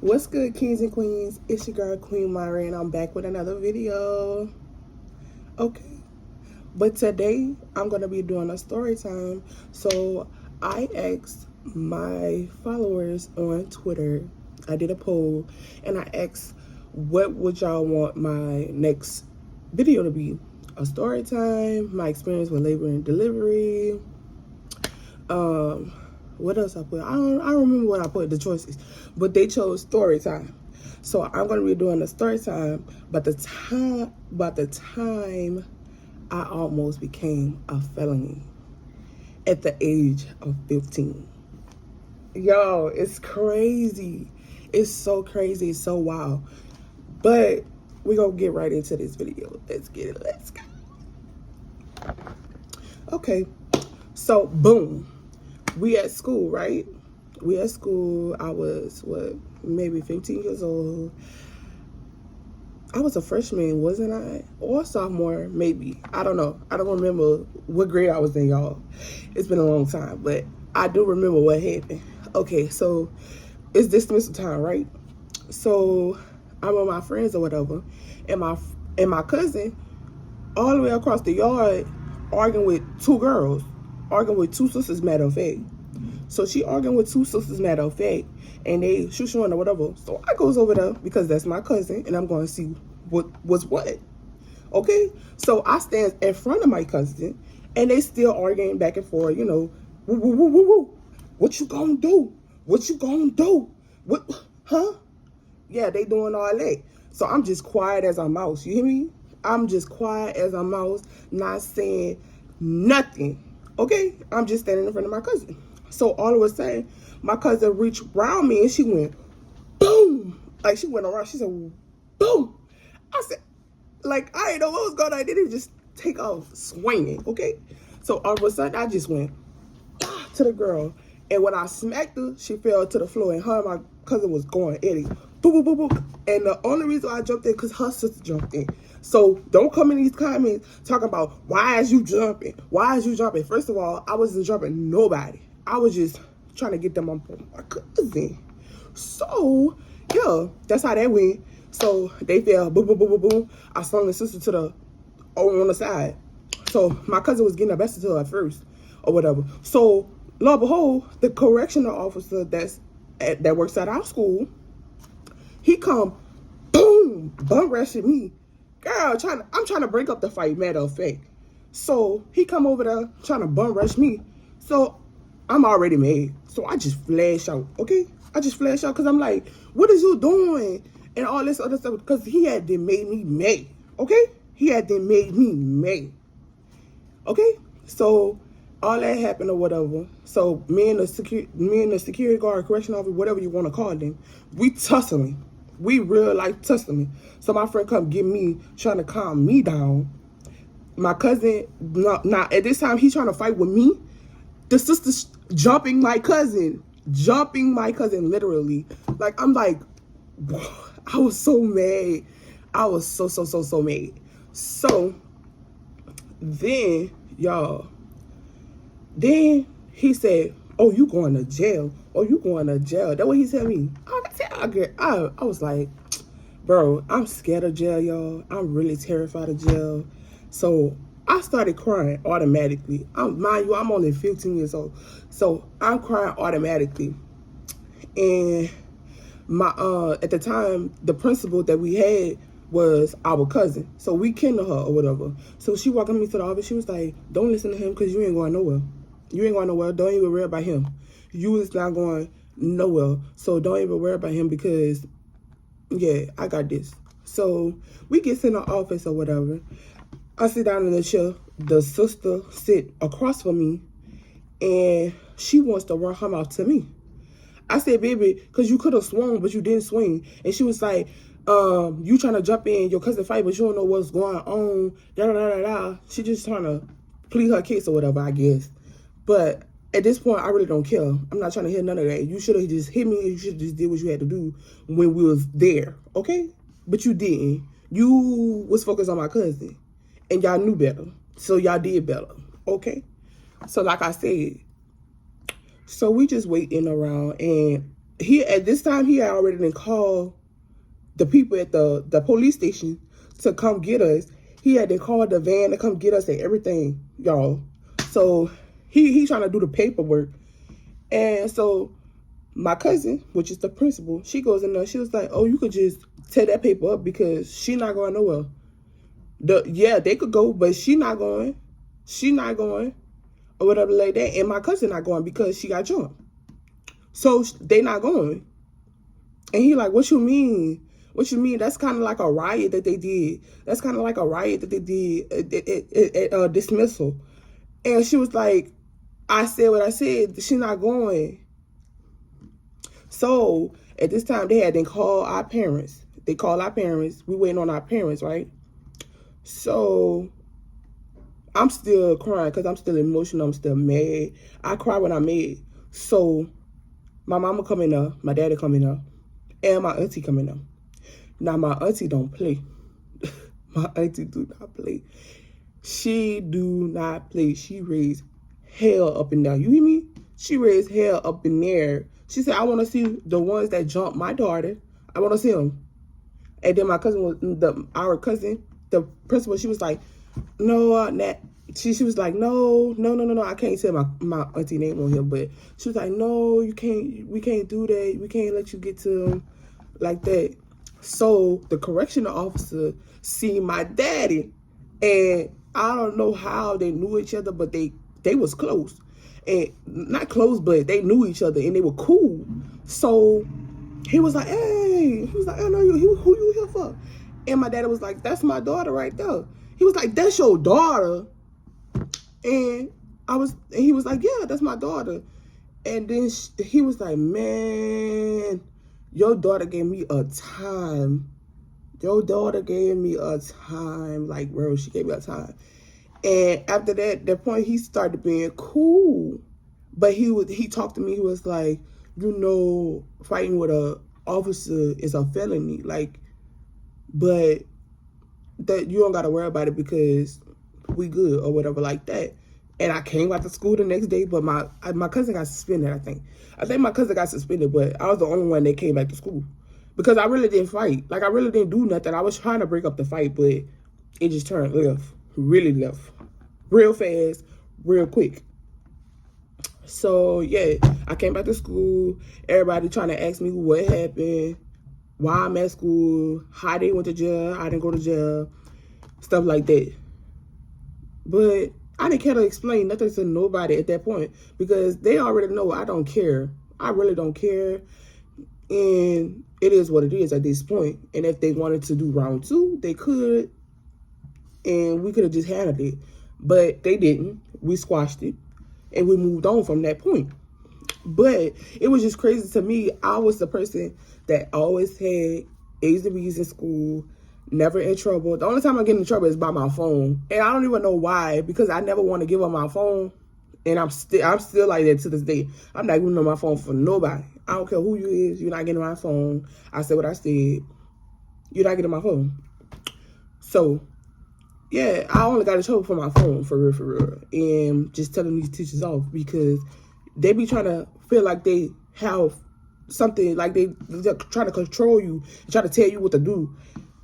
What's good, kings and queens? It's your girl Queen Myra, and I'm back with another video. Okay, but today I'm gonna be doing a story time. So I asked my followers on Twitter, I did a poll, and I asked, what would y'all want my next video to be? A story time, my experience with labor and delivery. What else I put? I don't remember what I put, the choices, but they chose story time. So I'm gonna be doing a story time. But the time I almost became a felon at the age of 15. Yo, it's crazy. It's so crazy. It's so wild. But we're gonna get right into this video. Let's get it. Let's go. Okay. So boom. We at school, right? We at school. I was, maybe 15 years old. I was a freshman, wasn't I? Or sophomore, maybe. I don't know. I don't remember what grade I was in, y'all. It's been a long time, but I do remember what happened. Okay, so it's dismissal time, right? So I'm with my friends or whatever, and my cousin all the way across the yard arguing with two girls. Arguing with two sisters, matter of fact. So she arguing with two sisters, matter of fact, and they shooting or whatever. So I goes over there because that's my cousin, and I'm going to see what's what. Okay? So I stand in front of my cousin, and they still arguing back and forth, you know, woo, woo, woo, woo, woo. What you gonna do? What you gonna do? What, huh? Yeah, they doing all that. So I'm just quiet as a mouse, you hear me? I'm just quiet as a mouse, not saying nothing. Okay, I'm just standing in front of my cousin. So all of a sudden, my cousin reached around me and she went, boom. Like she went around, she said, boom. I said, like, I didn't know what was going on. I didn't just take off swinging, okay? So all of a sudden, I just went to the girl. And when I smacked her, she fell to the floor and her and my cousin was going at it. Boom, boom, boom, boom. And the only reason I jumped in because her sister jumped in. So don't come in these comments talking about, why is you jumping? Why is you jumping? First of all, I wasn't jumping nobody. I was just trying to get them on my cousin. So, yeah, that's how that went. So they fell, boom, boom, boom, boom, boom. I slung the sister to the, on the side. So my cousin was getting arrested to her at first or whatever. So, lo and behold, the correctional officer that works at our school, he come, boom, bum rushing me. Girl, I'm trying to break up the fight, matter of fact. So he come over there trying to bum rush me. So I'm already mad. So I just flash out, okay? I just flash out because I'm like, what is you doing? And all this other stuff, because he had then made me mad, okay? He had then made me mad, okay? So all that happened or whatever. So me and the security guard, correction officer, whatever you want to call them, we tussling. We real life tussling. So my friend come get me, trying to calm me down. My cousin, not at this time, he's trying to fight with me. The sister's jumping my cousin, literally. Like, I'm like, I was so mad. I was so mad. So then, y'all, then he said, oh, you going to jail. Oh, you going to jail. That's what he said to me. I was like, bro, I'm scared of jail, y'all. I'm really terrified of jail. So I started crying automatically. Mind you, I'm only 15 years old. So I'm crying automatically. And my at the time, the principal that we had was our cousin. So we kindled her or whatever. So she walked me to the office. She was like, don't listen to him because you ain't going nowhere. You ain't going nowhere. Don't even worry about him. You is not going nowhere. So don't even worry about him because, yeah, I got this. So we get in the office or whatever. I sit down in the chair. The sister sit across from me, and she wants to run her mouth to me. I said, baby, because you could have swung, but you didn't swing. And she was like, you trying to jump in your cousin fight, but you don't know what's going on. Da, da, da, da, da. She just trying to plead her case or whatever, I guess. But at this point, I really don't care. I'm not trying to hear none of that. You should have just hit me. You should have just did what you had to do when we was there, okay? But you didn't. You was focused on my cousin, and y'all knew better. So y'all did better, okay? So like I said, so we just waiting around, and at this time he had already been called the people at the police station to come get us. He had to call the van to come get us and everything, y'all. So he trying to do the paperwork. And so my cousin, which is the principal, she goes in there. She was like, oh, you could just tear that paper up because she not going nowhere. Yeah, they could go, but she not going. She not going. Or whatever like that. And my cousin not going because she got jumped. So they not going. And he like, what you mean? What you mean? That's kind of like a riot that they did. That's kind of like a riot that they did at dismissal. And she was like, I said what I said. She not going. So at this time, they had to call our parents. They called our parents. We waiting on our parents, right? So I'm still crying because I'm still emotional. I'm still mad. I cry when I'm mad. So my mama coming up, my daddy coming up, and my auntie coming up. Now my auntie don't play. My auntie do not play. She do not play. She raised hell up in there. You hear me? She raised hell up in there. She said, I want to see the ones that jumped my daughter. I want to see them. And then my cousin, our cousin, the principal, she was like, no, she was like, no, I can't say my auntie name on here, but she was like, no, we can't do that. We can't let you get to them like that. So the correctional officer see my daddy, and I don't know how they knew each other, but they was close. And not close, but they knew each other and they were cool. So he was like, hey, he was like, I know you, who you here for? And my daddy was like, that's my daughter right there. He was like, that's your daughter? And he was like, yeah, that's my daughter. And then he was like, man, your daughter gave me a time. Your daughter gave me a time. Like, bro, she gave me a time. And after that point, he started being cool. But he talked to me. He was like, you know, fighting with a officer is a felony. Like, but that you don't got to worry about it because we good or whatever like that. And I came out to school the next day, but my cousin got suspended, I think. I think my cousin got suspended, but I was the only one that came back to school. Because I really didn't fight. Like, I really didn't do nothing. I was trying to break up the fight, but it just turned left. Really left. Real fast, real quick. So, yeah, I came back to school. Everybody trying to ask me what happened, why I'm at school, how they went to jail, I didn't go to jail, stuff like that. But I didn't care to explain nothing to nobody at that point because they already know I don't care. I really don't care. And it is what it is at this point. And if they wanted to do round 2, they could. And we could have just handled it. But they didn't. We squashed it. And we moved on from that point. But it was just crazy to me. I was the person that always had A's and B's in school, never in trouble. The only time I get in trouble is by my phone. And I don't even know why, because I never want to give up my phone. And I'm still like that to this day. I'm not giving up my phone for nobody. I don't care who you is. You're not getting my phone. I said what I said. You're not getting my phone. So, yeah, I only got in trouble for my phone, for real. And just telling these teachers off because they be trying to feel like they have something, like they're trying to control you, trying to tell you what to do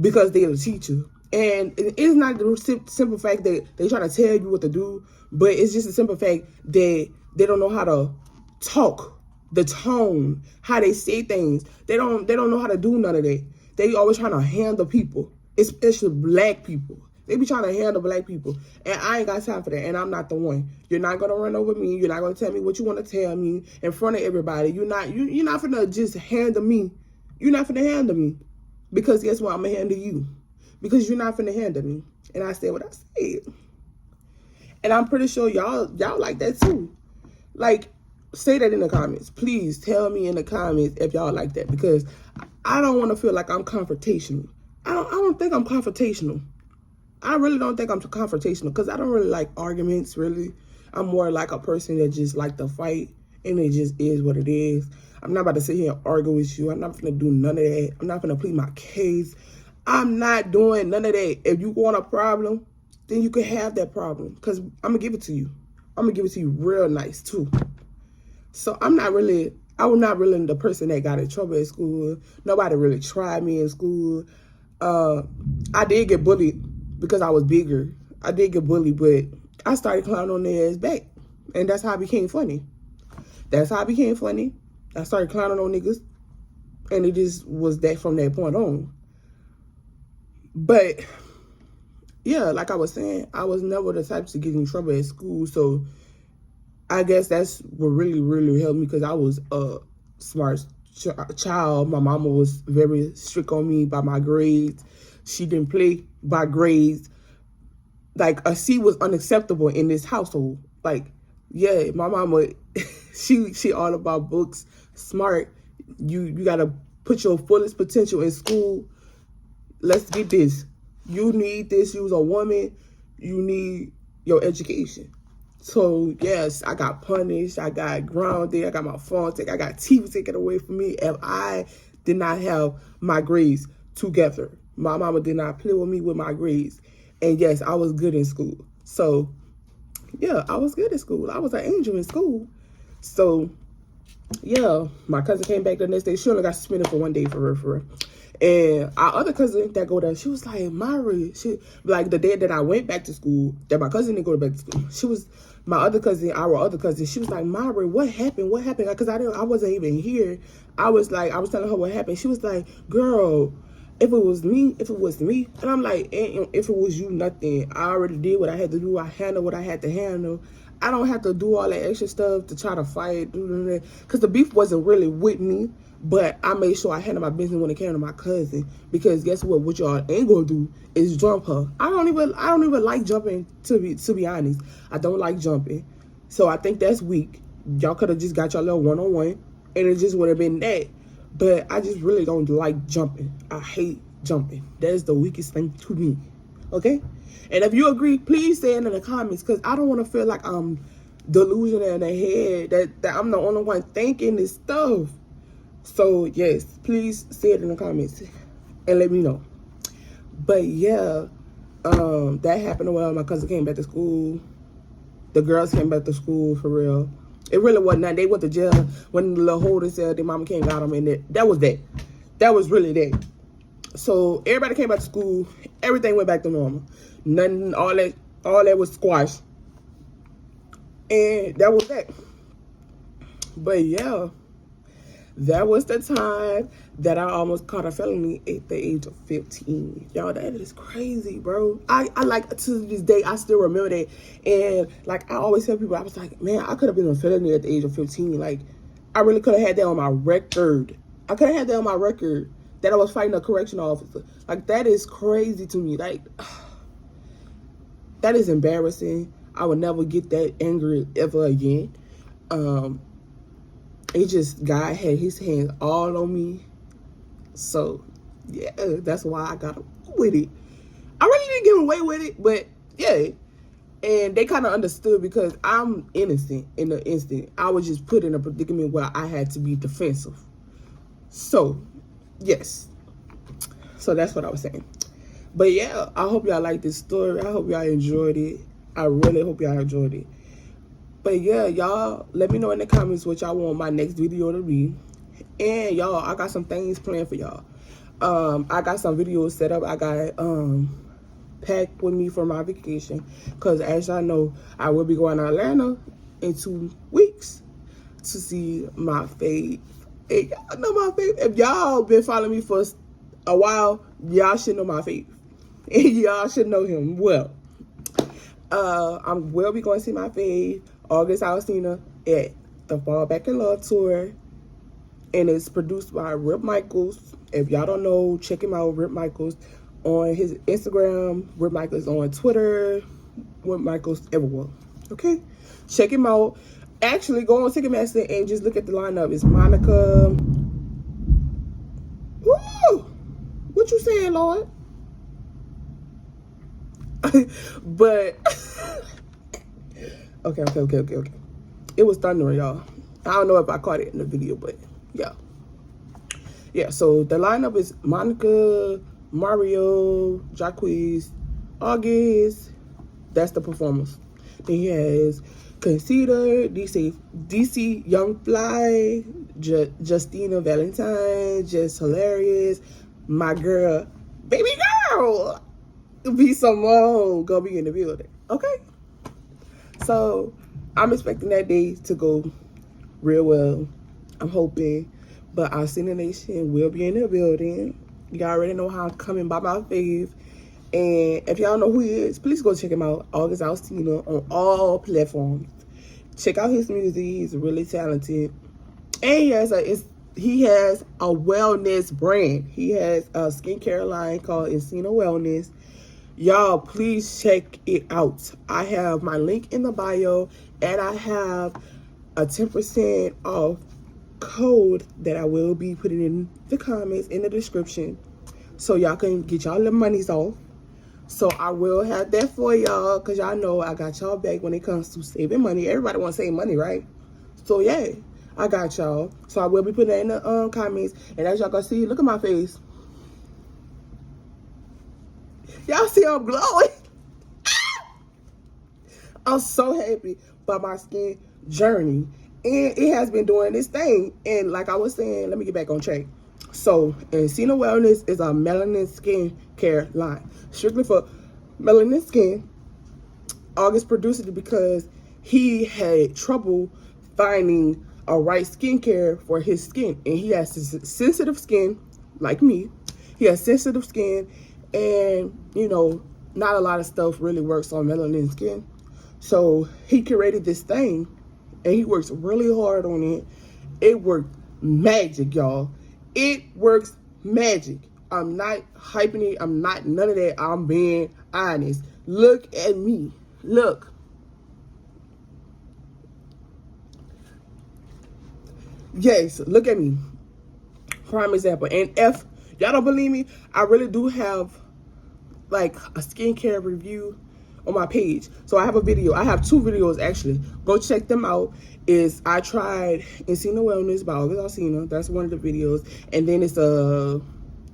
because they're the teacher. And it's not the simple fact that they try to tell you what to do, but it's just a simple fact that they don't know how to talk, the tone, how they say things. They don't know how to do none of that. They always trying to handle people, especially black people. They be trying to handle black people. And I ain't got time for that. And I'm not the one. You're not going to run over me. You're not going to tell me what you want to tell me in front of everybody. You're not going to just handle me. You're not going to handle me. Because guess what? I'm going to handle you. Because you're not going to handle me. And I said what I said. And I'm pretty sure y'all like that too. Like, say that in the comments. Please tell me in the comments if y'all like that, because I don't want to feel like I'm confrontational. I don't think I'm confrontational. I really don't think I'm confrontational, because I don't really like arguments, really. I'm more like a person that just like to fight, and it just is what it is. I'm not about to sit here and argue with you. I'm not going to do none of that. I'm not going to plead my case. I'm not doing none of that. If you want a problem, then you can have that problem, because I'm going to give it to you. I'm going to give it to you real nice, too. So I was not really the person that got in trouble at school. Nobody really tried me in school. I did get bullied because I was bigger. I did get bullied, but I started clowning on their ass back. And that's how I became funny. That's how I became funny. I started clowning on niggas. And it just was that from that point on. But, yeah, like I was saying, I was never the type to get in trouble at school. So I guess that's what really, really helped me, because I was a smart child. My mama was very strict on me by my grades. She didn't play by grades. Like, a C was unacceptable in this household. Like, yeah, my mama, she all about books, smart. You gotta put your fullest potential in school. Let's get this. You need this. You was a woman. You need your education. So, yes, I got punished. I got grounded. I got my phone taken. I got TV taken away from me if I did not have my grades together. My mama did not play with me with my grades. And, yes, I was good in school. So, yeah, I was good in school. I was an angel in school. So, yeah, my cousin came back the next day. She only got suspended for 1 day, for real. And our other cousin that go there, she was like, Mari, like the day that I went back to school, that my cousin didn't go back to school, she was, our other cousin, she was like, Mari, what happened? What happened? Because I wasn't even here. I was telling her what happened. She was like, girl, if it was me. And I'm like, if it was you, nothing. I already did what I had to do. I handled what I had to handle. I don't have to do all that extra stuff to try to fight. Because the beef wasn't really with me. But I made sure I handled my business when it came to my cousin. Because guess what? What y'all ain't gonna do is jump her. I don't even like jumping, to be honest. I don't like jumping. So I think that's weak. Y'all could have just got y'all little one-on-one, and it just would have been that. But I just really don't like jumping. I hate jumping. That is the weakest thing to me. Okay? And if you agree, please say it in the comments, because I don't want to feel like I'm delusional in the head, that I'm the only one thinking this stuff. So, yes, please say it in the comments and let me know. But, yeah, that happened while my cousin came back to school. The girls came back to school, for real. It really wasn't that. They went to jail when the little holding cell, their mama came got them, and that was that. That was really that. So, everybody came back to school. Everything went back to normal. Nothing, all that was squashed. And that was that. But, yeah. That was the time that I almost caught a felony at the age of 15. Y'all, that is crazy, bro. I like, to this day, I still remember that. And, like, I always tell people, I was like, man, I could have been a felony at the age of 15. Like, I really could have had that on my record. I could have had that on my record, that I was fighting a correctional officer. Like, that is crazy to me. Like, that is embarrassing. I would never get that angry ever again. It just, God had his hands all on me. So, yeah, that's why I got away with it. I really didn't get away with it, but, yeah. And they kind of understood, because I'm innocent in the instant. I was just put in a predicament where I had to be defensive. So, yes. So, that's what I was saying. But, yeah, I hope y'all like this story. I hope y'all enjoyed it. I really hope y'all enjoyed it. But yeah, y'all, let me know in the comments what y'all want my next video to be. And y'all, I got some things planned for y'all. I got some videos set up. I got packed with me for my vacation. Because as y'all know, I will be going to Atlanta in 2 weeks to see my fave. Hey, y'all know my fave. If y'all been following me for a while, y'all should know my fave. And y'all should know him well. I will be going to see my fave, August Alcina, at the Fall Back in Love Tour. And it's produced by Rip Michaels. If y'all don't know, check him out, Rip Michaels, on his Instagram, Rip Michaels on Twitter, Rip Michaels everywhere. Okay? Check him out. Actually, go on Ticketmaster and just look at the lineup. It's Monica. Woo! What you saying, Lord? But okay. It was thundering, y'all. I don't know if I caught it in the video, but yeah. So the lineup is Monica, Mario, Jacquees, August. That's the performers. Then he has Consider, DC Young Fly, Justina Valentine, Just Hilarious, my girl, baby girl, be Simone, gonna be in the building. Okay? So I'm expecting that day to go real well. I'm hoping. But our Senior Nation will be in the building. Y'all already know how I'm coming by my fave. And if y'all know who he is, please go check him out. August Alsina on all platforms. Check out his music. He's really talented. And he has a wellness brand. He has a skincare line called Encino Wellness. Y'all, please check it out. I have my link in the bio, and I have a 10% off code that I will be putting in the comments, in the description, so y'all can get y'all the monies off. So I will have that for y'all, because y'all know I got y'all back when it comes to saving money. Everybody want to save money, right? So yeah, I got y'all. So I will be putting that in the comments. And as y'all can see, look at my face. Y'all see I'm glowing? I'm so happy about my skin journey. And it has been doing this thing. And like I was saying, let me get back on track. So, Encino Wellness is a melanin skin care line. Strictly for melanin skin. August produced it because he had trouble finding a right skincare for his skin. And he has sensitive skin, like me. He has sensitive skin. And, you know, not a lot of stuff really works on melanin skin. So, he created this thing. And he works really hard on it. It worked magic, y'all. It works magic. I'm not hyping it. I'm not none of that. I'm being honest. Look at me. Look. Yes, look at me. Prime example. And if y'all don't believe me, I really do have like a skincare review on my page. So I have a video. I have 2 videos actually. Go check them out. I tried Encino Wellness by August Alsina. That's one of the videos. And then it's a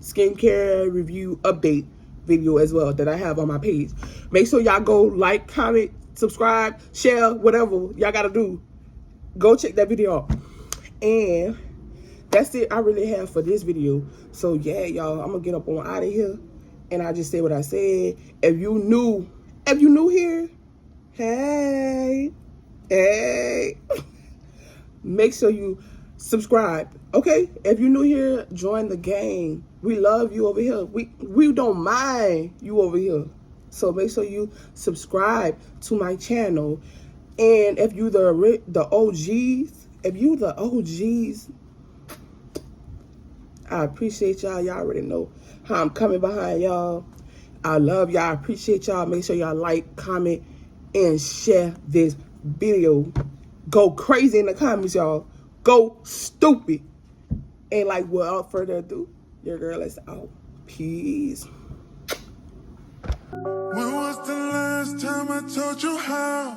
skincare review update video as well that I have on my page. Make sure y'all go like, comment, subscribe, share, whatever y'all gotta do. Go check that video out. And that's it I really have for this video. So yeah, y'all, I'm gonna get up on out of here. And I just say what I said. If you new here, hey, make sure you subscribe, okay? If you're new here, join the gang. We love you over here. We don't mind you over here. So make sure you subscribe to my channel. And if you the OGs, I appreciate y'all. Y'all already know how I'm coming behind y'all. I love y'all. I appreciate y'all. Make sure y'all like, comment, and share this video. Go crazy in the comments, y'all. Go stupid. And like, without further ado, your girl is out. Peace. When was the last time I told you how?